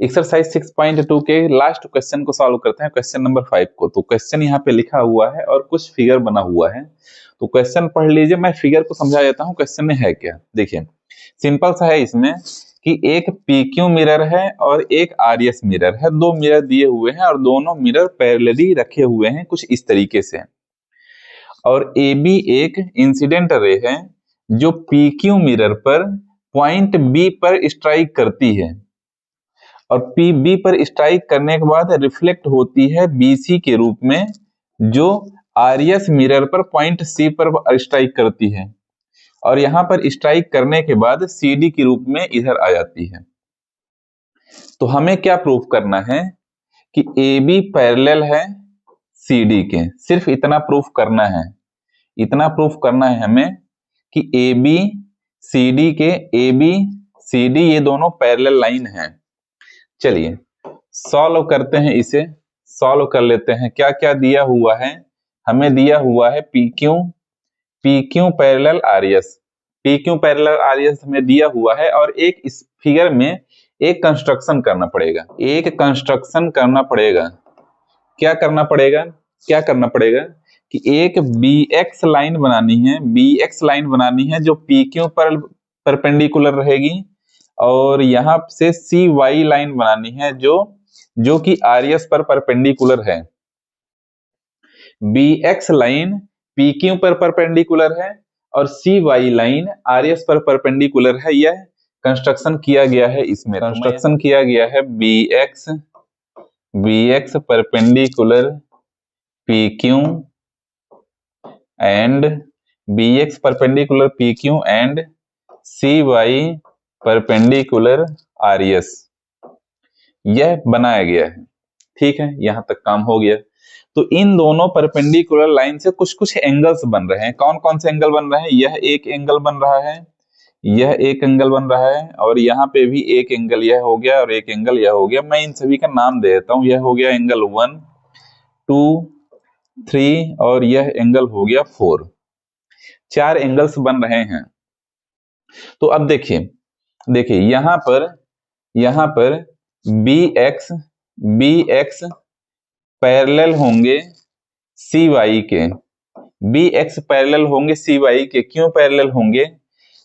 Exercise 6.2 के last question को solve करते हैं, क्वेश्चन नंबर 5 को। तो क्वेश्चन यहाँ पे लिखा हुआ है और कुछ फिगर बना हुआ है, तो क्वेश्चन पढ़ लीजिए। मैं फिगर को समझा देता हूँ क्वेश्चन में है क्या। देखिए सिंपल सा है इसमें कि एक PQ मिरर है और एक RS मिरर है। दो मिरर दिए हुए हैं और दोनों मिरर पैरेलली रखे हुए हैं कुछ इस तरीके से, और AB एक इंसिडेंट रे है जो PQ मिरर पर पॉइंट B पर स्ट्राइक करती है और PB पर स्ट्राइक करने के बाद रिफ्लेक्ट होती है BC के रूप में, जो RS मिरर पर पॉइंट C पर स्ट्राइक करती है और यहां पर स्ट्राइक करने के बाद CD के रूप में इधर आ जाती है। तो हमें क्या प्रूफ करना है कि AB पैरेलल है CD के, सिर्फ इतना प्रूफ करना है। इतना प्रूफ करना है हमें कि AB CD के AB CD ये दोनों पैरेलल लाइन है। चलिए सॉल्व करते हैं, इसे सॉल्व कर लेते हैं। क्या क्या दिया हुआ है हमें? दिया हुआ है PQ parallel RS, PQ parallel RS हमें दिया हुआ है और एक इस फिगर में एक कंस्ट्रक्शन करना पड़ेगा। एक कंस्ट्रक्शन करना पड़ेगा। क्या करना पड़ेगा? क्या करना पड़ेगा कि एक BX लाइन बनानी है, BX लाइन बनानी है जो PQ पर परपेंडिकुलर रहेगी, और यहां से CY लाइन बनानी है जो कि RS पर परपेंडिकुलर है। BX लाइन PQ पर परपेंडिकुलर है और CY लाइन RS पर परपेंडिकुलर है। यह कंस्ट्रक्शन किया गया है। इसमें कंस्ट्रक्शन किया गया है BX perpendicular PQ and BX perpendicular PQ and CY perpendicular RS, यह बनाया गया है। ठीक है, यहां तक काम हो गया। तो इन दोनों परपेंडिकुलर लाइन से कुछ कुछ एंगल्स बन रहे हैं। कौन कौन से एंगल बन रहे हैं? यह एक एंगल बन रहा है, यह एक एंगल बन रहा है, और यहाँ पे भी एक एंगल यह हो गया और एक एंगल यह हो गया। मैं इन सभी का नाम दे देता हूं। यह हो गया एंगल 1, 2, 3 और यह एंगल हो गया 4। 4 एंगल्स बन रहे हैं। तो अब देखिए यहां पर BX पैरेलल होंगे CY के। BX पैरेलल होंगे CY के। क्यों पैरेलल होंगे?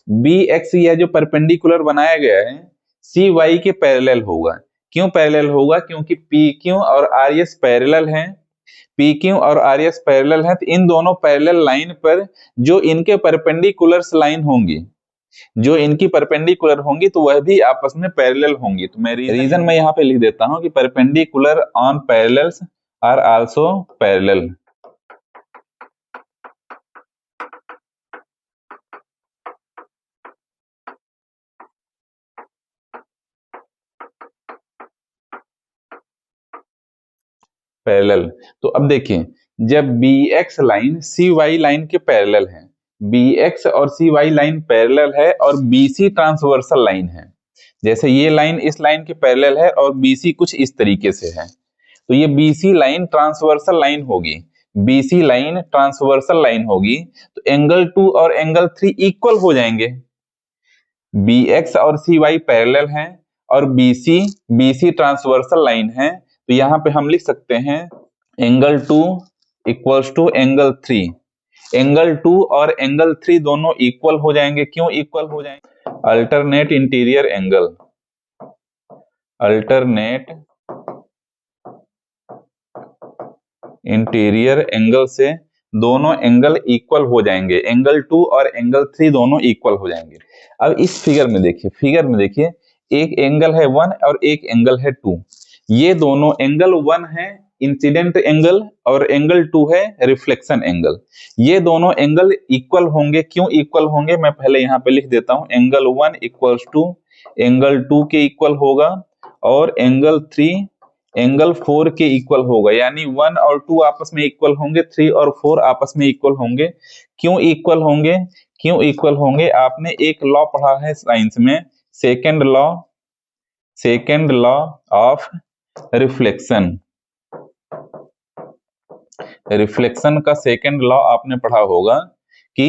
BX यह जो परपेंडिकुलर बनाया गया है CY के पैरेलल होगा। क्यों पैरेलल होगा? क्योंकि PQ और RS पैरेलल हैं। PQ और RS पैरेलल हैं, तो इन दोनों पैरेलल लाइन पर जो इनके परपेंडिकुलर्स लाइन होंगी, जो इनकी परपेंडिकुलर होंगी, तो वह भी आपस में पैरेलल होंगी। तो मैं रीजन मैं यहाँ पे लिख देता हूं कि perpendicular on parallels are also parallel. Parallel. तो अब देखिए, जब BX लाइन CY लाइन के पैरेलल है, BX और CY लाइन पैरेलल है और BC ट्रांसवर्सल लाइन है, जैसे ये लाइन इस लाइन के पैरेलल है और BC कुछ इस तरीके से है, तो ये BC लाइन ट्रांसवर्सल लाइन होगी। BC लाइन ट्रांसवर्सल लाइन होगी, तो एंगल 2 और एंगल 3 इक्वल हो जाएंगे। BX और CY पैरेलल हैं और BC ट्रांसवर्सल लाइन है, तो यहां पे हम लिख सकते हैं angle 2 equals to angle 3। Angle 2 और एंगल 3 दोनों इक्वल हो जाएंगे। क्यों इक्वल हो जाएंगे? Alternate interior angle, alternate interior angle से दोनों एंगल इक्वल हो जाएंगे। एंगल 2 और एंगल 3 दोनों इक्वल हो जाएंगे। अब इस फिगर में देखिए एक एंगल है 1 और एक एंगल है 2। ये दोनों एंगल 1 है इंसिडेंट एंगल और एंगल 2 है रिफ्लेक्शन एंगल। ये दोनों एंगल इक्वल होंगे। क्यों इक्वल होंगे? मैं पहले यहाँ पे लिख देता हूं। एंगल 1 इक्वल्स टू एंगल 2 के इक्वल होगा और एंगल 3 एंगल 4 के इक्वल होगा, यानी 1 और 2 आपस में इक्वल होंगे, 3 और 4 आपस में इक्वल होंगे। क्यों इक्वल होंगे? क्यों इक्वल होंगे? आपने एक लॉ पढ़ा है साइंस में, second law of reflection. Reflection का सेकेंड लॉ आपने पढ़ा होगा कि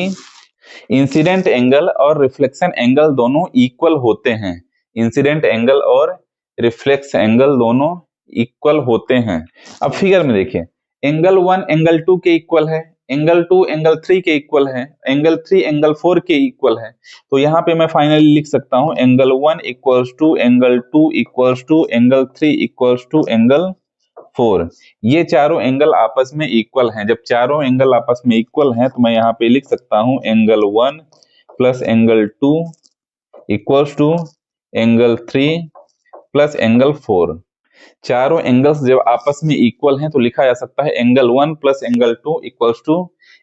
इंसिडेंट एंगल और रिफ्लेक्शन एंगल दोनों इक्वल होते हैं। इंसिडेंट एंगल और रिफ्लेक्स एंगल दोनों इक्वल होते हैं। अब फिगर में देखिए, एंगल 1 एंगल 2 के इक्वल है, एंगल 2 एंगल 3 के इक्वल है, एंगल 3 एंगल 4 के इक्वल है। तो यहाँ पे मैं फाइनली लिख सकता हूँ angle 1 equals to angle 2 equals to angle 3 equals to angle 4। ये चारों एंगल आपस में इक्वल हैं। जब चारों एंगल आपस में इक्वल हैं तो मैं यहाँ पे लिख सकता हूँ angle 1 plus angle 2 equals to angle 3 plus angle 4। चारों एंगल्स जब आपस में इक्वल हैं तो लिखा जा सकता है angle 1 plus angle 2 equals to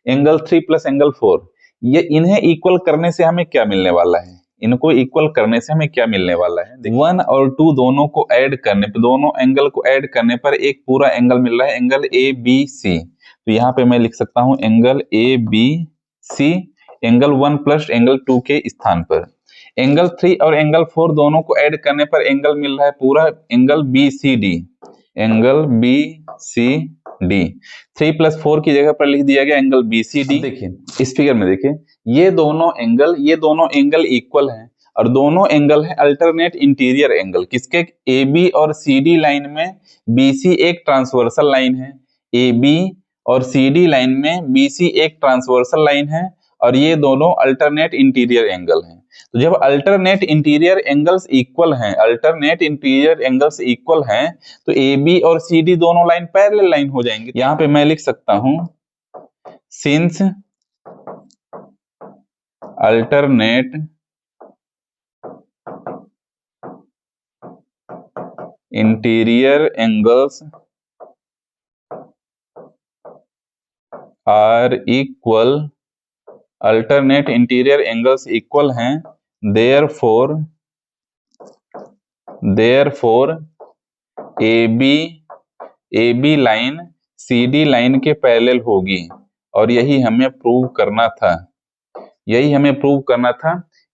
angle 3 plus angle 4। ये इन्हें इक्वल करने से हमें क्या मिलने वाला है? इनको इक्वल करने से हमें क्या मिलने वाला है? 1 और 2 दोनों को ऐड करने पर, दोनों एंगल को ऐड करने पर एक पूरा एंगल मिल रहा है, एंगल ए बी सी। तो यहाँ पे मैं लिख सकता हूँ angle A B C angle 1 plus angle 2 के स्थान पर। एंगल 3 और एंगल 4 दोनों को ऐड करने पर एंगल मिल रहा है पूरा angle B C D, angle B C D. 3 plus 4 की जगह पर लिख दिया गया एंगल बी सी डी। देखिए इस फिगर में, देखिए ये दोनों एंगल इक्वल हैं और दोनों एंगल है अल्टरनेट इंटीरियर एंगल। किसके? ए बी और सी डी लाइन में बी सी एक ट्रांसवर्सल लाइन है, ए बी और सी डी लाइन में बी सी एक ट्रांसवर्सल लाइन है और ये दोनों अल्टरनेट इंटीरियर एंगल हैं। तो जब अल्टरनेट इंटीरियर एंगल्स इक्वल हैं, तो ए बी और सी डी दोनों लाइन पैरेलल लाइन हो जाएंगे। यहाँ पे मैं लिख सकता हूं since alternate interior angles are equal, alternate interior angles equal हैं, therefore A B line C D line के पैरेलल होगी। और यही हमें प्रूव करना था।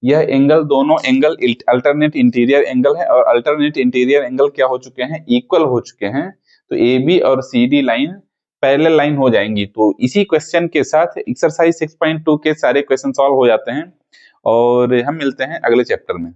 यह एंगल, दोनों एंगल अल्टरनेट इंटीरियर एंगल है और अल्टरनेट इंटीरियर एंगल क्या हो चुके हैं? इक्वल हो चुके हैं। तो ए बी और C D line parallel line हो जाएंगी। तो इसी क्वेश्चन के साथ एक्सरसाइज 6.2 के सारे क्वेश्चन सॉल्व हो जाते हैं और हम मिलते हैं अगले चैप्टर में।